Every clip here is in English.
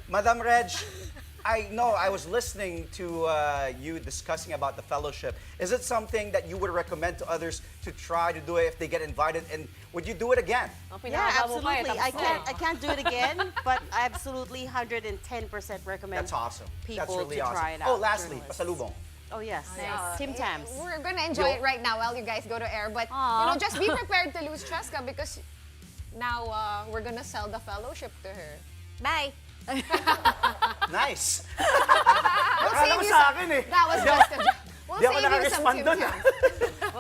Madam Reg, I know I was listening to you discussing about the fellowship. Is it something that you would recommend to others to try to do it if they get invited? And would you do it again? Yeah, absolutely. I can't do it again, but I absolutely 110% recommend. That's awesome. People That's really to awesome. try it out. Oh, lastly, pasalubong. Oh yes, Tim Tams. We're gonna enjoy it right now while you guys go to air. But you know, just be prepared to lose Cheska because now we're gonna sell the fellowship to her. Bye. Nice. We'll Akala ko save you sa some. akin eh. That was just a joke. We'll Di ako save you some naka-respond Tim doon. Tams.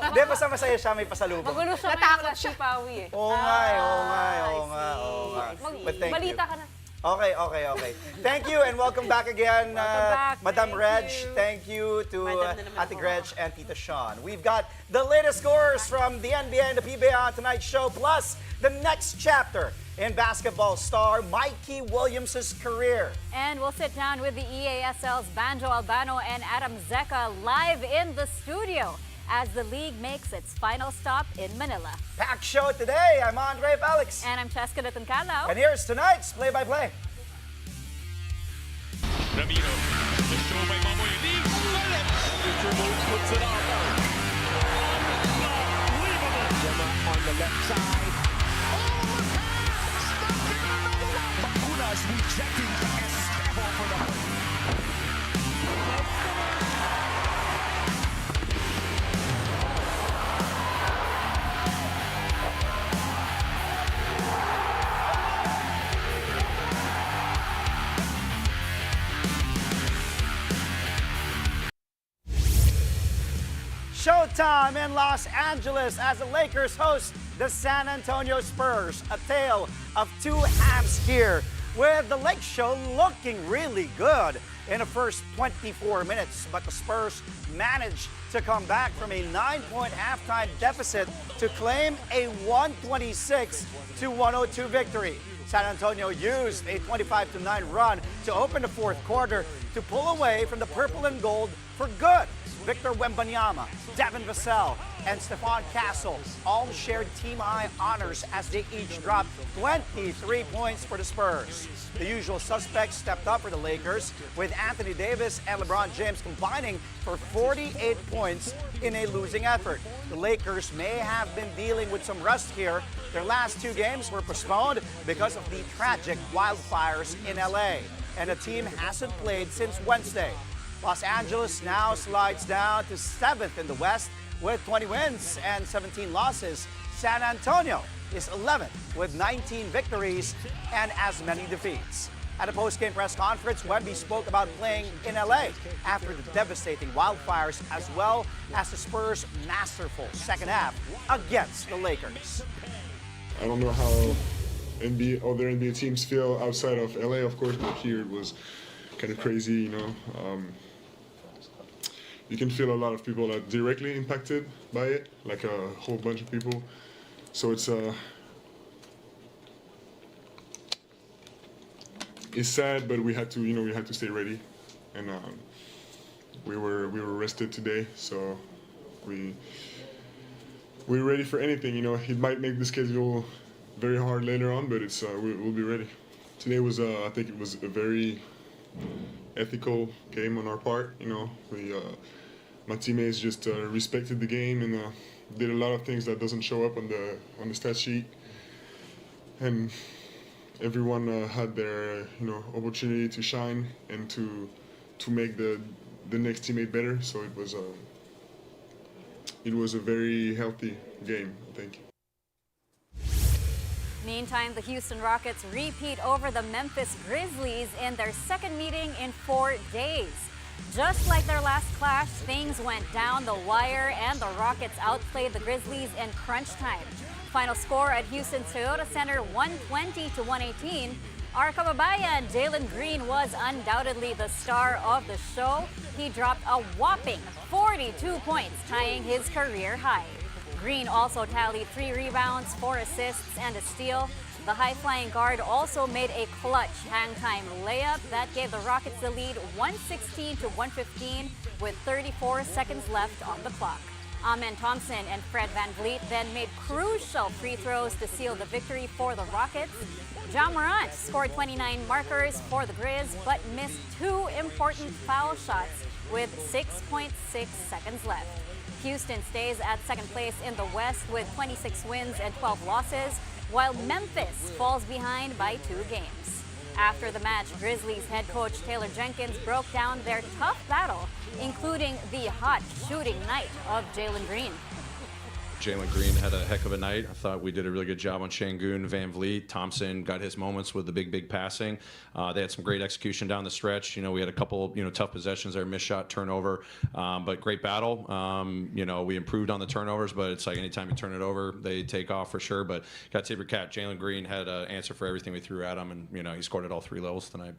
Hindi, basta masaya siya, may pasalubong. Magulo siya Natakot kaya si Pawi eh. Oo nga, oo nga, oo nga, I see. oo nga. I see. But thank you. Balita ka na. Okay. Thank you and welcome back again, back. Madam Thank Reg. you. Thank you to Madam na naman Ate po. Greg and Tita Sean. We've got the latest scores from the NBA and the PBA on tonight's show, plus the next chapter in basketball star Mikey Williams' career. And we'll sit down with the EASL's Banjo Albano and Adam Zecca live in the studio as the league makes its final stop in Manila. Packed show today. I'm Andre Felix. And I'm Cheska Tuncalo. And here's tonight's play-by-play. Ramiro, the show by Mamoy leaves. Future move puts it on. Unbelievable. Gemma on the left side. Oh, the pass! Stuck in another one. Bakulas rejecting Estevo for the win. Showtime in Los Angeles as the Lakers host the San Antonio Spurs. A tale of two halves here, with the Lake Show looking really good in the first 24 minutes. But the Spurs managed to come back from a 9-point halftime deficit to claim a 126-102 victory. San Antonio used a 25-9 run to open the fourth quarter to pull away from the purple and gold for good. Victor Wembanyama, Devin Vassell, and Stephon Castle all shared team-high honors as they each dropped 23 points for the Spurs. The usual suspects stepped up for the Lakers, with Anthony Davis and LeBron James combining for 48 points in a losing effort. The Lakers may have been dealing with some rust here. Their last two games were postponed because of the tragic wildfires in LA, and the team hasn't played since Wednesday. Los Angeles now slides down to 7th in the West with 20 wins and 17 losses. San Antonio is 11th with 19 victories and as many defeats. At a post-game press conference, Wemby spoke about playing in LA after the devastating wildfires, as well as the Spurs' masterful second half against the Lakers. I don't know how other NBA teams feel outside of LA, of course, but here it was kind of crazy, you know. You can feel a lot of people are directly impacted by it, like a whole bunch of people. So it's sad, but we had to stay ready, and we were rested today, so we're ready for anything. You know, it might make the schedule very hard later on, but it's we'll be ready. Today was I think it was a very ethical game on our part. You know, my teammates just respected the game and did a lot of things that doesn't show up on the stat sheet, and everyone had their opportunity to shine and to make the next teammate better. So it was a very healthy game, I think. Meantime, the Houston Rockets repeat over the Memphis Grizzlies in their second meeting in 4 days. Just like their last clash, things went down the wire and the Rockets outplayed the Grizzlies in crunch time. Final score at Houston's Toyota Center, 120-118. Our kababayan, Jalen Green, was undoubtedly the star of the show. He dropped a whopping 42 points, tying his career high. Green also tallied 3 rebounds, 4 assists, and a steal. The high-flying guard also made a clutch hang-time layup that gave the Rockets the lead 116-115 with 34 seconds left on the clock. Amen Thompson and Fred Van Vliet then made crucial free throws to seal the victory for the Rockets. Ja Morant scored 29 markers for the Grizz, but missed 2 important foul shots with 6.6 seconds left. Houston stays at second place in the West with 26 wins and 12 losses, while Memphis falls behind by 2 games. After the match, Grizzlies head coach Taylor Jenkins broke down their tough battle, including the hot shooting night of Jalen Green. Jalen Green had a heck of a night. I thought we did a really good job on Şengün, Van Vliet. Thompson got his moments with the big passing. They had some great execution down the stretch. You know, we had a couple, tough possessions there, missed shot, turnover, but great battle. We improved on the turnovers, but it's like anytime you turn it over, they take off for sure. But got to tip your cap. Jalen Green had an answer for everything we threw at him, and, he scored at all 3 levels tonight.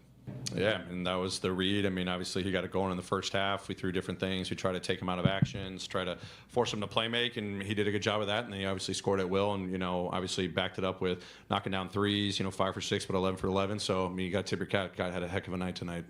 Yeah, and that was the read. I mean, obviously he got it going in the first half. We threw different things. We tried to take him out of actions, try to force him to play make, and he did a good job of that. And then he obviously scored at will, and obviously backed it up with knocking down threes. 5 for 6, but 11 for 11. So I mean, you got to tip your cap. Guy had a heck of a night tonight.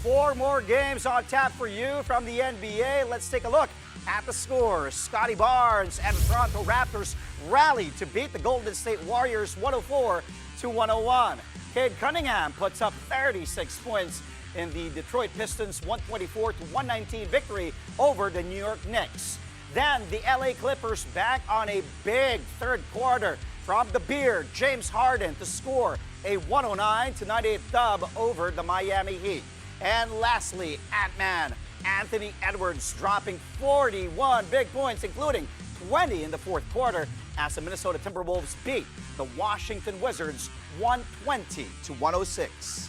4 more games on tap for you from the NBA. Let's take a look at the scores. Scotty Barnes and the Toronto Raptors rallied to beat the Golden State Warriors 104-101. Cade Cunningham puts up 36 points in the Detroit Pistons 124-119 victory over the New York Knicks. Then the LA Clippers back on a big third quarter from the Beard, James Harden to score a 109-98 dub over the Miami Heat. And lastly, Ant-Man Anthony Edwards dropping 41 big points, including 20 in the fourth quarter, as the Minnesota Timberwolves beat the Washington Wizards 120-106.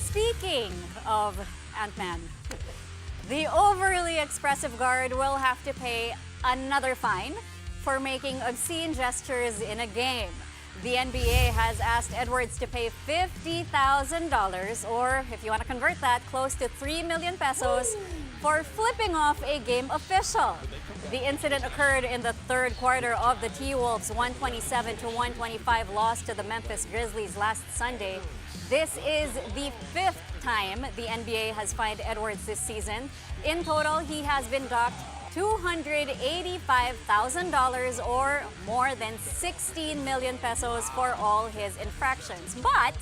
Speaking of Ant-Man, the overly expressive guard will have to pay another fine for making obscene gestures in a game. The NBA has asked Edwards to pay $50,000, or if you want to convert that, close to 3 million pesos, for flipping off a game official. The incident occurred in the third quarter of the T-Wolves' 127-125 loss to the Memphis Grizzlies last Sunday. This is the 5th time the NBA has fined Edwards this season. In total, he has been docked $285,000, or more than 16 million pesos for all his infractions. But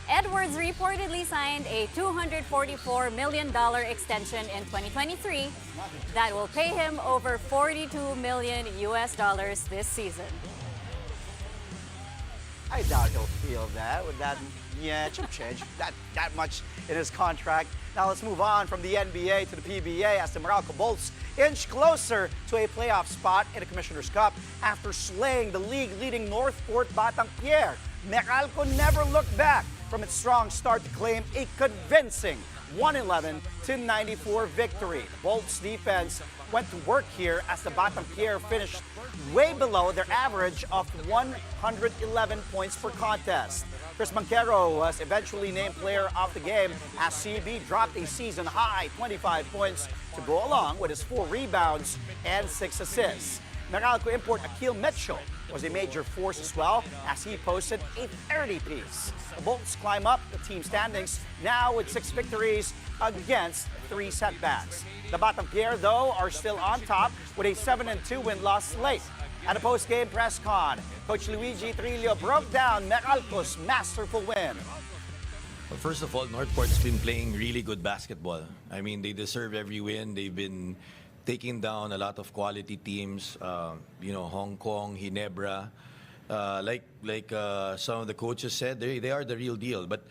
Edwards reportedly signed a $244 million extension in 2023 that will pay him over $42 million this season. I doubt he'll feel that. With that, change that much in his contract. Now let's move on from the NBA to the PBA as the Meralco Bolts inch closer to a playoff spot in the Commissioner's Cup after slaying the league-leading Northport Batang Pier. Meralco never looked back from its strong start to claim a convincing 111-94 victory. The Bolts defense went to work here as the Batang Pier finished way below their average of 111 points per contest. Chris Banquero was eventually named player of the game as CB dropped a season-high 25 points to go along with his 4 rebounds and 6 assists. Meralco import Akil Mitchell was a major force as well as he posted a 30-piece. The Bolts climb up the team standings now with 6 victories against 3 setbacks. The Batang Pier, though, are still on top with a 7-2 win-loss slate. At a post-game press con, Coach Luigi Trillo broke down Meralco's masterful win. Well, first of all, Northport's been playing really good basketball. I mean, they deserve every win. They've been taking down a lot of quality teams, Hong Kong, Ginebra. Like some of the coaches said, they are the real deal. But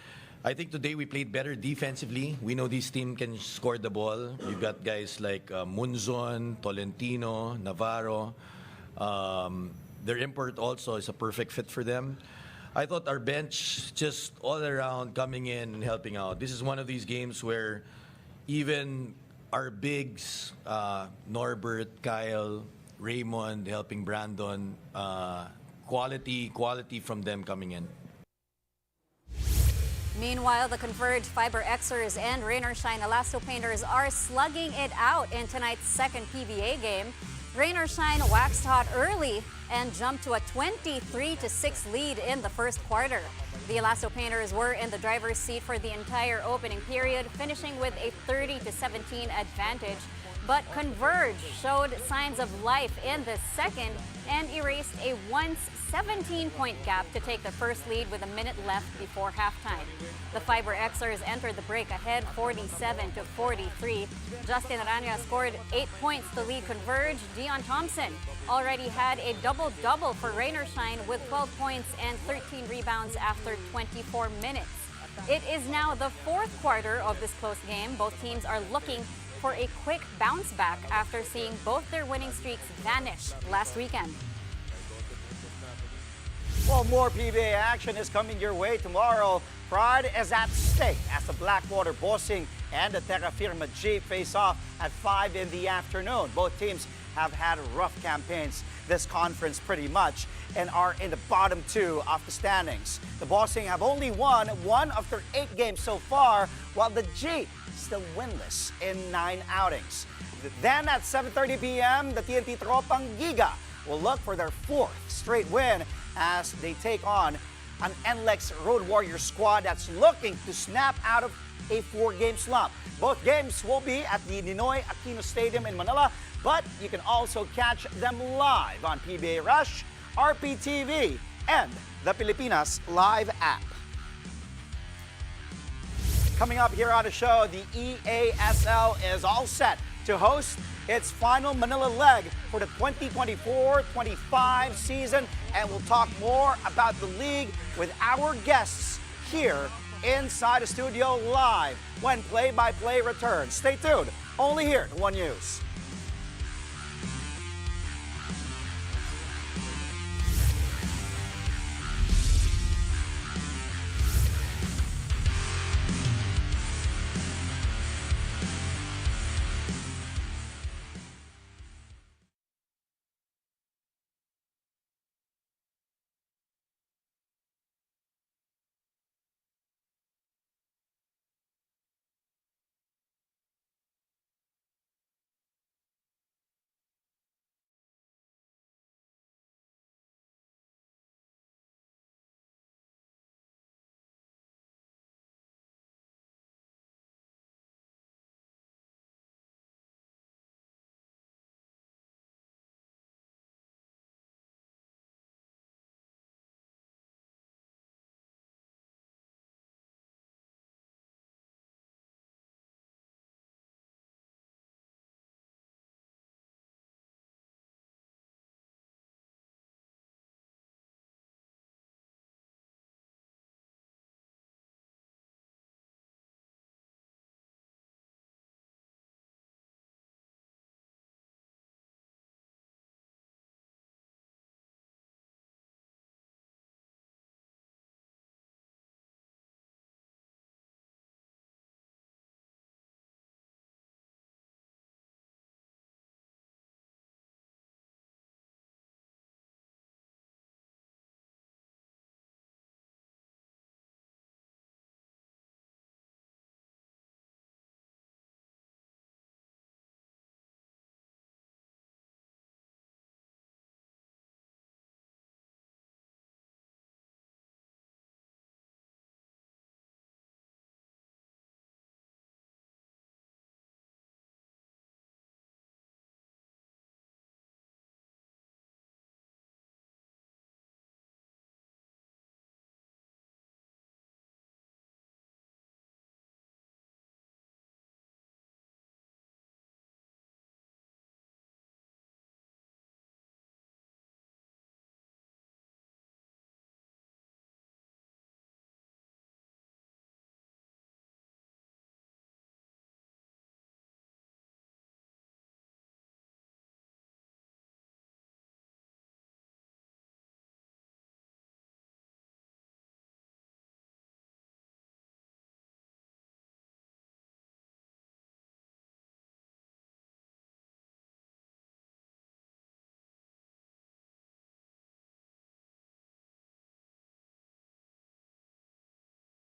I think today we played better defensively. We know this team can score the ball. You've got guys like Munzon, Tolentino, Navarro. Their import also is a perfect fit for them. I thought our bench just all around coming in and helping out. This is one of these games where even our bigs, Norbert, Kyle, Raymond helping Brandon, quality from them coming in. Meanwhile, the Converge Fiber Xers and Rain or Shine Elasto Painters are slugging it out in tonight's second PBA game. Rain or Shine waxed hot early and jumped to a 23-6 lead in the first quarter. The Elasto Painters were in the driver's seat for the entire opening period, finishing with a 30-17 advantage. But Converge showed signs of life in the second and erased a once 17-point gap to take the first lead with a minute left before halftime. The Fiber Xers entered the break ahead 47-43. Justin Arana scored 8 points to lead Converge. Dion Thompson already had a double-double for Rain or Shine with 12 points and 13 rebounds after 24 minutes. It is now the fourth quarter of this close game. Both teams are looking for a quick bounce back after seeing both their winning streaks vanish last weekend. Well, more PBA action is coming your way tomorrow. Pride is at stake as the Blackwater Bossing and the Terra Firma G face off at 5 in the afternoon. Both teams have had rough campaigns this conference pretty much and are in the bottom 2 of the standings. The Bossing have only won 1 of their 8 games so far, while the G still winless in 9 outings. Then at 7:30 p.m., the TNT Tropang Giga will look for their 4th straight win as they take on an NLEX Road Warriors squad that's looking to snap out of a 4-game slump. Both games will be at the Ninoy Aquino Stadium in Manila, but you can also catch them live on PBA Rush, RPTV, and the Pilipinas Live app. Coming up here on the show, the EASL is all set to host its final Manila leg for the 2024-25 season, and we'll talk more about the league with our guests here inside the studio live when play-by-play returns. Stay tuned, only here to One News.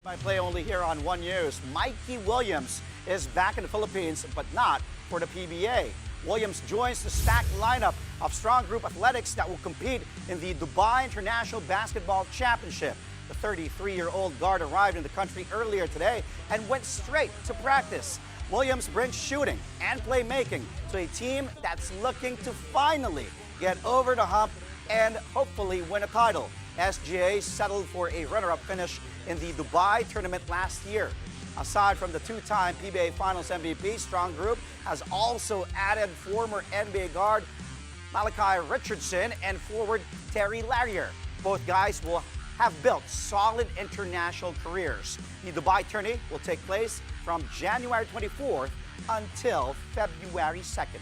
By play only here on One News. Mikey Williams is back in the Philippines, but not for the PBA. Williams joins the stacked lineup of strong group athletics that will compete in the Dubai International Basketball Championship. The 33-year-old guard arrived in the country earlier today and went straight to practice. Williams brings shooting and playmaking to a team that's looking to finally get over the hump and hopefully win a title. SGA settled for a runner-up finish in the Dubai tournament last year. Aside from the two-time PBA Finals MVP, Strong Group has also added former NBA guard Malachi Richardson and forward Terry Larrier. Both guys will have built solid international careers. The Dubai tourney will take place from January 24th until February 2nd.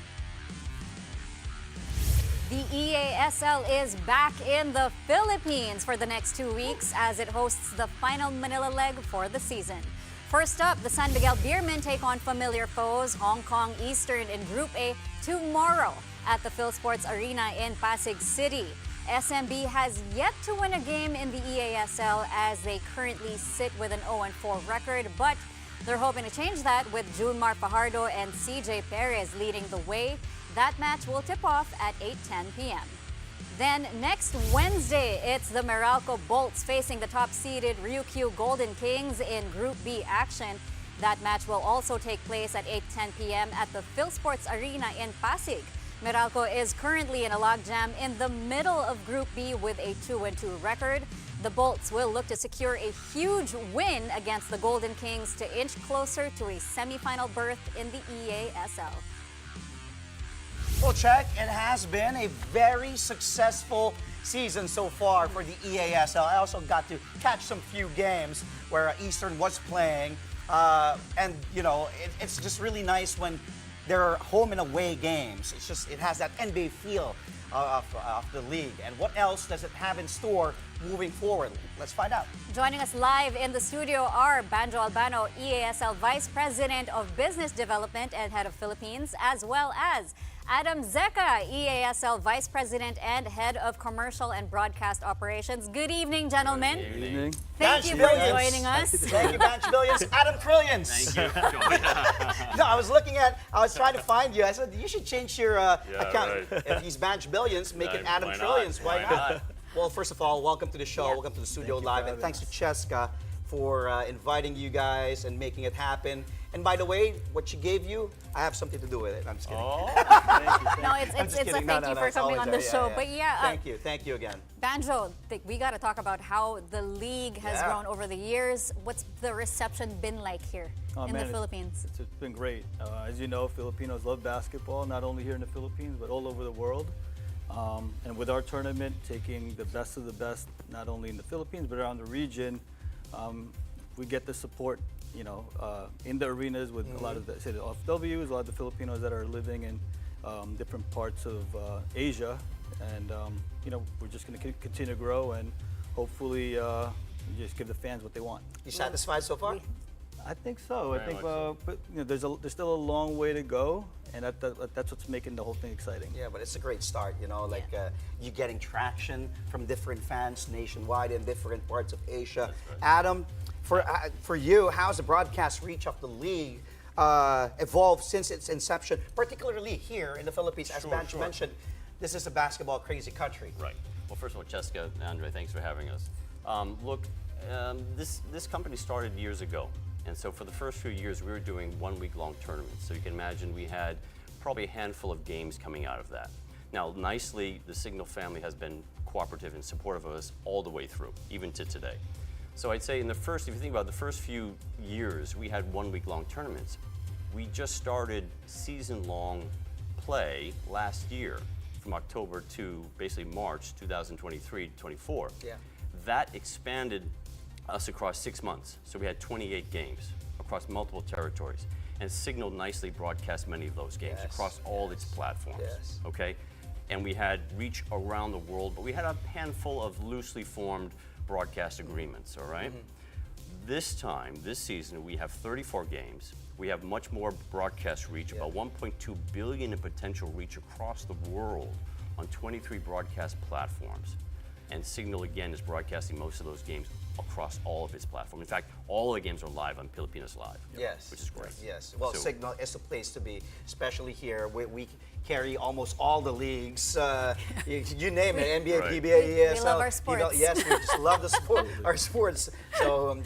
The EASL is back in the Philippines for the next 2 weeks as it hosts the final Manila leg for the season. First up, the San Miguel Beermen take on familiar foes Hong Kong Eastern in Group A tomorrow at the PhilSports Arena in Pasig City. SMB has yet to win a game in the EASL as they currently sit with an 0-4 record, but they're hoping to change that with Junmar Fajardo and CJ Perez leading the way. That match will tip off at 8:10 p.m. Then next Wednesday, it's the Meralco Bolts facing the top-seeded Ryukyu Golden Kings in Group B action. That match will also take place at 8:10 p.m. at the PhilSports Arena in Pasig. Meralco is currently in a logjam in the middle of Group B with a 2-2 record. The Bolts will look to secure a huge win against the Golden Kings to inch closer to a semifinal berth in the EASL. Well, Check, it has been a very successful season so far for the EASL. I also got to catch some few games where Eastern was playing. And, you know, it's just really nice when there are home and away games. It has that NBA feel of the league. And what else does it have in store moving forward? Let's find out. Joining us live in the studio are Banjo Albano, EASL Vice President of Business Development and Head of Philippines, as well as Adam Zeca, EASL Vice President and Head of Commercial and Broadcast Operations. Good evening, gentlemen. Good evening. Thank you for joining us. Thank you, Banch Billions. Adam Trillions. Thank you. No, I was trying to find you. I said, you should change your account. right. If he's Banch Billions, make it Adam why not? Trillions. Why Why not? not? Well, first of all, welcome to the show. Welcome to the studio live. And thanks to Cheska for inviting you guys and making it happen. And by the way, what she gave you, I have something to do with it. I'm just kidding. No, it's just a kidding. thank No, you no, for it's coming always on there. the show. But yeah, Thank you again. Banjo, we got to talk about how the league has Yeah. grown over the years. What's the reception been like here in the Philippines? It's been great. As you know, Filipinos love basketball, not only here in the Philippines, but all over the world. And with our tournament, taking the best of the best, not only in the Philippines, but around the region, we get the support, you know, in the arenas with a lot of the OFWs, a lot of the Filipinos that are living in different parts of Asia. And, you know, we're just going to continue to grow and hopefully just give the fans what they want. You satisfied so far? I think so. I think, much but you know, there's still a long way to go, and that's what's making the whole thing exciting. Yeah, but it's a great start, you know, like you getting traction from different fans nationwide in different parts of Asia. Adam, for you, how's the broadcast reach of the league evolved since its inception, particularly here in the Philippines? As Banch mentioned, this is a basketball crazy country. Right. Well, first of all, Jessica and Andre, thanks for having us. This company started years ago. And so for the first few years, we were doing 1 week long tournaments. So you can imagine we had probably a handful of games coming out of that. Now, nicely, the Signal family has been cooperative and supportive of us all the way through, even to today. So I'd say if you think about the first few years, we had 1 week long tournaments. We just started season long play last year from October to basically March 2023-24. Yeah. That expanded us across 6 months. So we had 28 games across multiple territories. And Signal nicely broadcast many of those games across all its platforms. Yes. Okay? And we had reach around the world, but we had a handful of loosely formed broadcast agreements, all right? This season, we have 34 games. We have much more broadcast reach, about 1.2 billion in potential reach across the world on 23 broadcast platforms. And Signal, again, is broadcasting most of those games across all of its platforms. In fact, all of the games are live on Pilipinas Live. Yes. Which is great. Yes. Well, So- Signal is the place to be, especially here. We carry almost all the leagues. You name it, NBA, Right. PBA, ESL. We love our You know, sports. yes, we just love the sport, our sports. So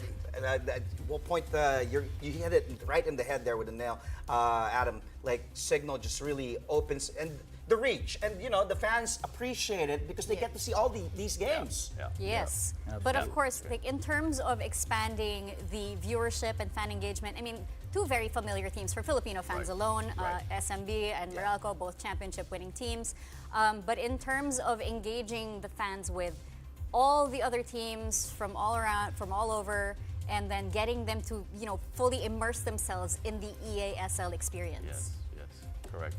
we'll point you hit it right in the head there with a nail, Adam. Like Signal just really opens and the reach, and the fans appreciate it because they get to see all these games. Yeah. Yes, but of course, like in terms of expanding the viewership and fan engagement, I mean, two very familiar teams for Filipino fans Right. alone, Right. SMB and Meralco, both championship-winning teams. But in terms of engaging the fans with all the other teams from all around, from all over, and then getting them to fully immerse themselves in the EASL experience. Yes, correct.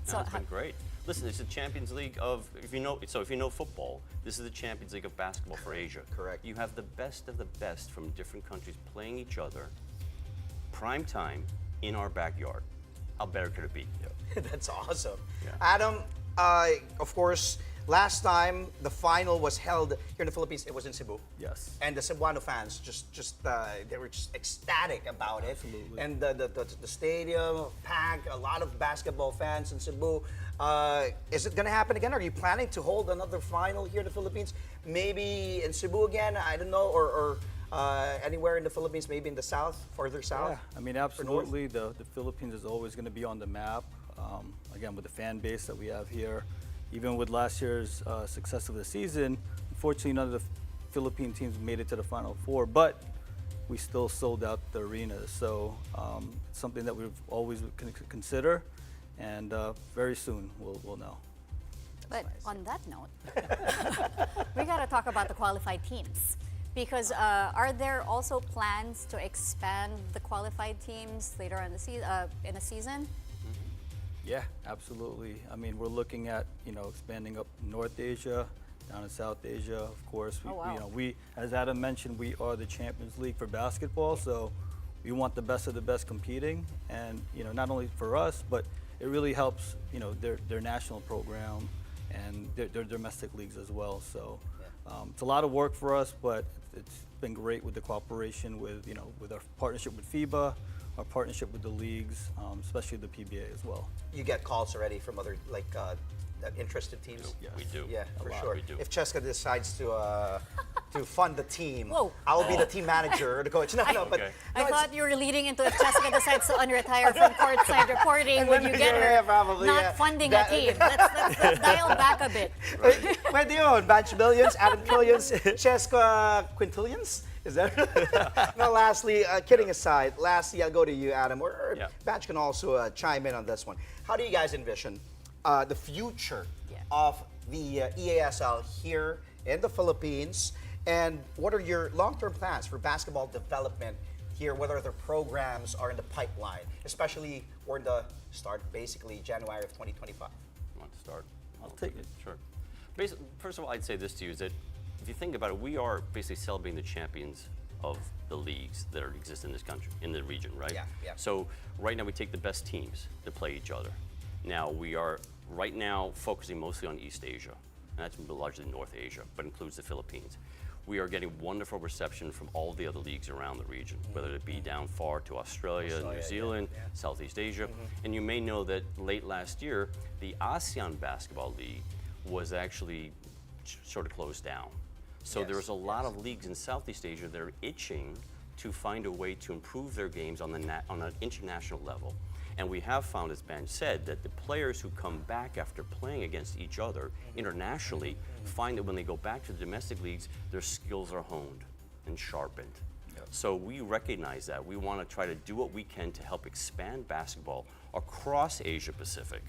So No, it's been great. Listen, it's the Champions League of, if you know football, this is the Champions League of basketball for Asia. Correct. You have the best of the best from different countries playing each other, prime time, in our backyard. How better could it be? That's awesome. Yeah. Adam, of course, last time the final was held here in the Philippines, it was in Cebu. Yes. And the Cebuano fans they were just ecstatic about it. Absolutely. And the stadium packed, a lot of basketball fans in Cebu. Is it going to happen again? Are you planning to hold another final here in the Philippines? Maybe in Cebu again? I don't know, or anywhere in the Philippines, maybe in the south, further south? Yeah, I mean, absolutely. The Philippines is always going to be on the map. Again, with the fan base that we have here, even with last year's success of the season, unfortunately, none of the Philippine teams made it to the Final Four, but we still sold out the arenas. So it's something that we've always consider, and very soon we'll know. But on that note, we got to talk about the qualified teams. Because are there also plans to expand the qualified teams later on in the season? Yeah, absolutely. I mean, we're looking at expanding up North Asia, down in South Asia, of course. Oh, wow. We, as Adam mentioned, we are the Champions League for basketball, so we want the best of the best competing, and not only for us, but it really helps their national program and their domestic leagues as well. So it's a lot of work for us, but it's been great with the cooperation with with our partnership with FIBA, our partnership with the leagues, especially the PBA as well. You get calls already from other interested teams? Yes. We do. Yeah, A for lot. sure. We do. If Cheska decides to fund the team, Whoa. I'll be the team manager or the coach. No, but Okay. I no, it's- thought you were leading into if Jessica decides to unretire from courtside reporting, would you get her Yeah, probably, not yeah. funding That- a team? Let's dial back a bit. Pwede yun. Batch Millions, Adam Trillions, Cheska Quintillions? Is that No, lastly, kidding aside, lastly, I'll go to you, Adam, or Yeah. Batch can also chime in on this one. How do you guys envision the future Yeah. of the EASL here in the Philippines? And what are your long-term plans for basketball development here? What other programs are in the pipeline? Especially, we're in the start, basically, January of 2025. Want to start? I'll take it. Sure. First of all, I'd say this to you is that if you think about it, we are basically celebrating the champions of the leagues that exist in this country, in the region, right? Yeah, yeah. So right now we take the best teams to play each other. Now we are right now focusing mostly on East Asia, and that's largely North Asia, but includes the Philippines. We are getting wonderful reception from all the other leagues around the region, whether it be down far to Australia, New Zealand, Southeast Asia. And you may know that late last year, the ASEAN Basketball League was actually sort of closed down. So Yes, there's a lot of leagues in Southeast Asia that are itching to find a way to improve their games on an international level. And we have found, as Ben said, that the players who come back after playing against each other internationally find that when they go back to the domestic leagues, their skills are honed and sharpened. So we recognize that. We want to try to do what we can to help expand basketball across Asia Pacific,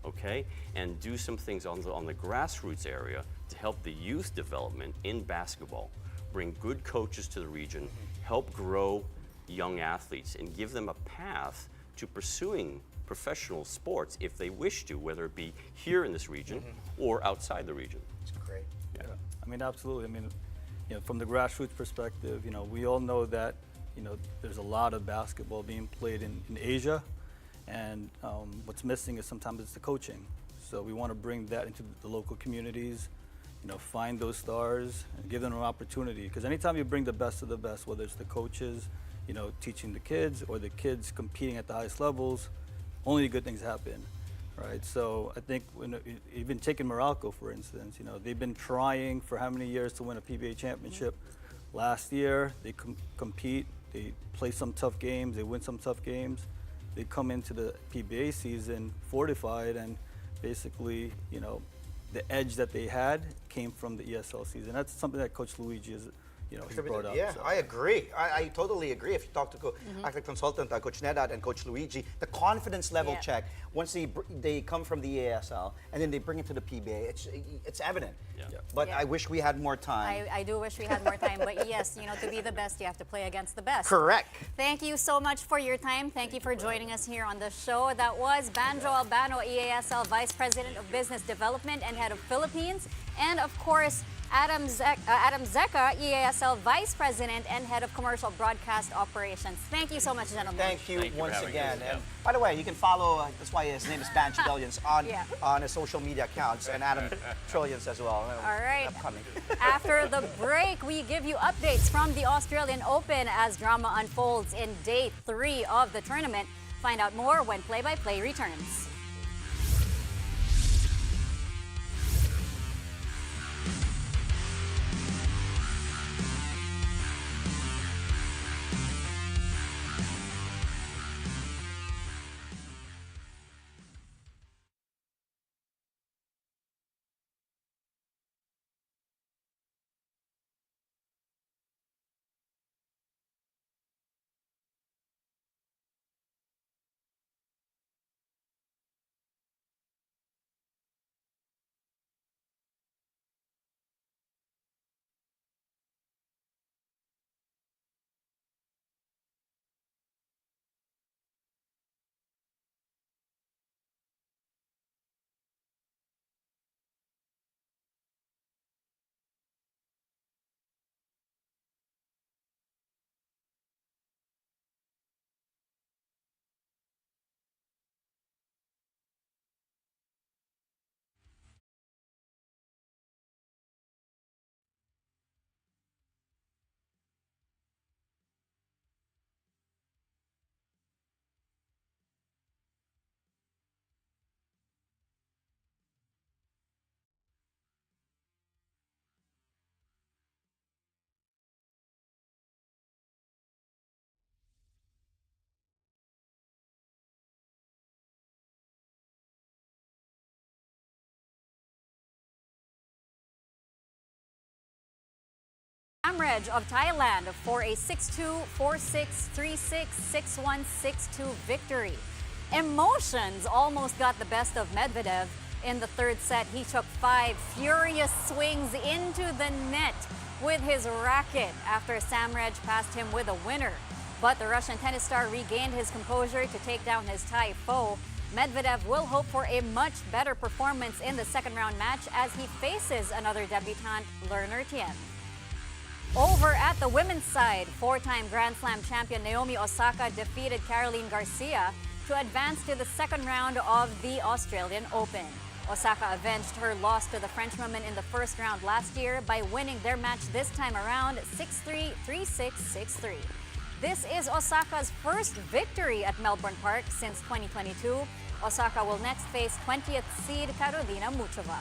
okay? And do some things on the grassroots area to help the youth development in basketball, bring good coaches to the region, help grow young athletes, and give them a path to pursuing professional sports if they wish to, whether it be here in this region or outside the region. It's great. Yeah, I mean, absolutely. I mean, from the grassroots perspective, we all know that, there's a lot of basketball being played in Asia, and what's missing is sometimes it's the coaching. So we want to bring that into the local communities, find those stars and give them an opportunity. Because anytime you bring the best of the best, whether it's the coaches, teaching the kids or the kids competing at the highest levels, only good things happen, right? So I think even taking Morocco, for instance, they've been trying for how many years to win a PBA championship. Last year, they compete, they play some tough games, they win some tough games. They come into the PBA season fortified, and basically, the edge that they had came from the ESL season. That's something that Coach Luigi is, he brought up. Yeah, so. I agree. I totally agree. If you talk to athletic consultant Coach Nedad and Coach Luigi, the confidence level check, once they come from the ESL and then they bring it to the PBA, it's evident. Yeah. But I wish we had more time. I do wish we had more time, but yes, to be the best, you have to play against the best. Correct. Thank you so much for your time. Thank you for joining us here on the show. That was Banjo Albano, EASL Vice President of Business Development and Head of Philippines, and of course, Adam Zeka, EASL Vice President and Head of Commercial Broadcast Operations. Thank you so much, gentlemen. Thank you once having again. us. And by the way, you can follow, that's why his name is Banjo Billions, on his social media accounts, and Adam Trillions as well. All right. Upcoming. After the break, we give you updates from the Australian Open as drama unfolds in day 3 of the tournament. Find out more when Play-by-Play returns. Samraj of Thailand for a 6-2, 4-6, 3-6, 6-1, 6-2 victory. Emotions almost got the best of Medvedev. In the third set, he took 5 furious swings into the net with his racket after Samraj passed him with a winner. But the Russian tennis star regained his composure to take down his Thai foe. Medvedev will hope for a much better performance in the second round match as he faces another debutant, Lerner Tien. Over at the women's side, 4-time Grand Slam champion Naomi Osaka defeated Caroline Garcia to advance to the second round of the Australian Open. Osaka avenged her loss to the Frenchwoman in the first round last year by winning their match this time around 6-3, 3-6, 6-3. This is Osaka's first victory at Melbourne Park since 2022. Osaka will next face 20th seed Karolina Muchova.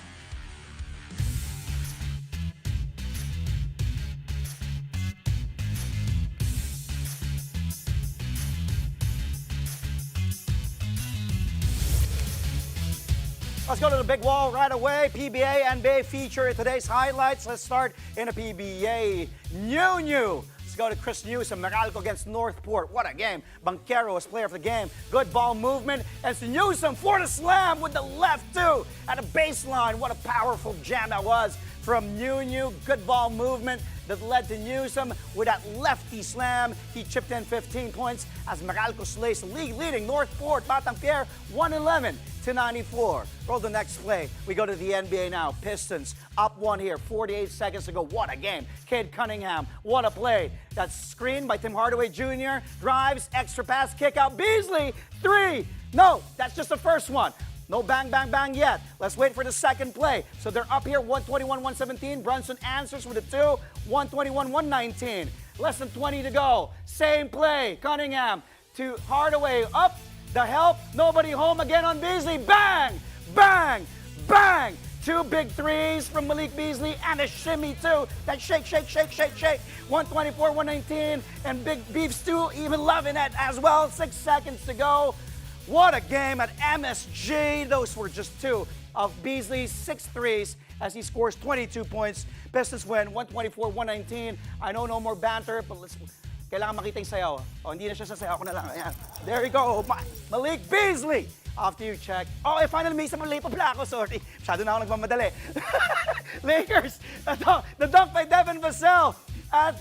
Let's go to the big wall right away. PBA, NBA feature in today's highlights. Let's start in the PBA. New. Let's go to Chris Newsom. Meralco against Northport. What a game. Banquero was player of the game. Good ball movement. And Newsom for the slam with the left, too. At the baseline. What a powerful jam that was from New. Good ball movement that led to Newsom with that lefty slam. He chipped in 15 points as Meralco slays the league leading Northport Batang Pierre 111-94. Roll the next play. We go to the NBA now. Pistons up 1 here, 48 seconds to go. What a game. Cade Cunningham, what a play. That's screened by Tim Hardaway Jr. Drives, extra pass, kick out. Beasley, 3. No, that's just the first one. No bang, bang, bang yet. Let's wait for the second play. So they're up here, 121-117. Brunson answers with a 2, 121-119. Less than 20 to go. Same play. Cunningham to Hardaway. Up. The help. Nobody home again on Beasley. Bang! Bang! Bang! 2 big threes from Malik Beasley and a shimmy too. That shake, shake, shake, shake, shake. 124-119. And Big Beef Stew even loving it as well. 6 seconds to go. What a game at MSG. Those were just 2 of Beasley's 6 threes as he scores 22 points. Pistons win 124-119. I know no more banter, but kailangan makita yung sayaw. Oh, hindi na siya sasayaw ko na lang. Ayan. There we go. Malik Beasley. After you check. Oh, finally may isa pang late pa pala ako. Sorry. Masyado na ako nagmamadali. Lakers. The dunk by Devin Vassell. At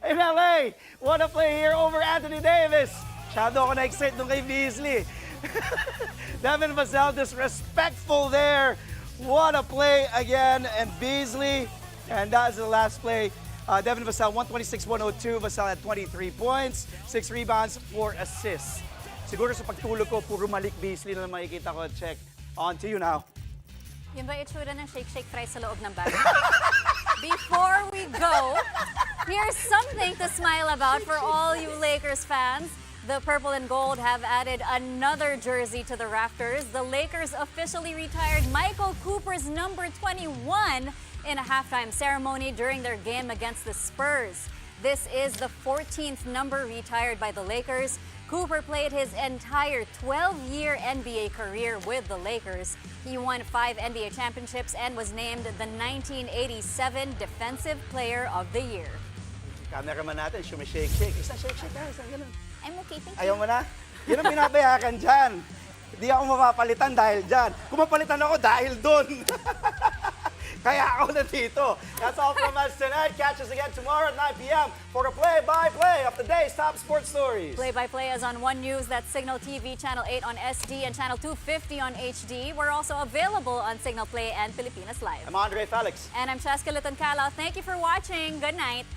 in LA. What a play here over Anthony Davis. Masyado ako na-excite nung kay Beasley. Devin Vassell disrespectful there. What a play again. And Beasley. And that's the last play. Devin Vassell, 126-102. Vassell had 23 points, 6 rebounds, 4 assists. Siguro sa pagtulog ko, puro Malik Beasley na makikita ko. Check. On to you now. Yun ba itsura ng shake-shake fries sa loob ng bag? Before we go, here's something to smile about for all you Lakers fans. The purple and gold have added another jersey to the rafters. The Lakers officially retired Michael Cooper's number 21 in a halftime ceremony during their game against the Spurs. This is the 14th number retired by the Lakers. Cooper played his entire 12-year NBA career with the Lakers. He won 5 NBA championships and was named the 1987 Defensive Player of the Year. Cameraman natin, shake-shake. Isa shake-shake ka, isa ganun. I'm okay, thank you. Ayaw mo na? Yun ang pinapayakan dyan. Hindi ako mapapalitan dahil dyan. Kung mapalitan ako dahil dun. Kaya ako nandito. That's all from us tonight. Catch us again tomorrow at 9 p.m. for a play-by-play of the day's top sports stories. Play-by-play is on One News, that's Signal TV, Channel 8 on SD, and Channel 250 on HD. We're also available on Signal Play and Pilipinas Live. I'm Andre Felix. And I'm Cheska Litoncala. Thank you for watching. Good night.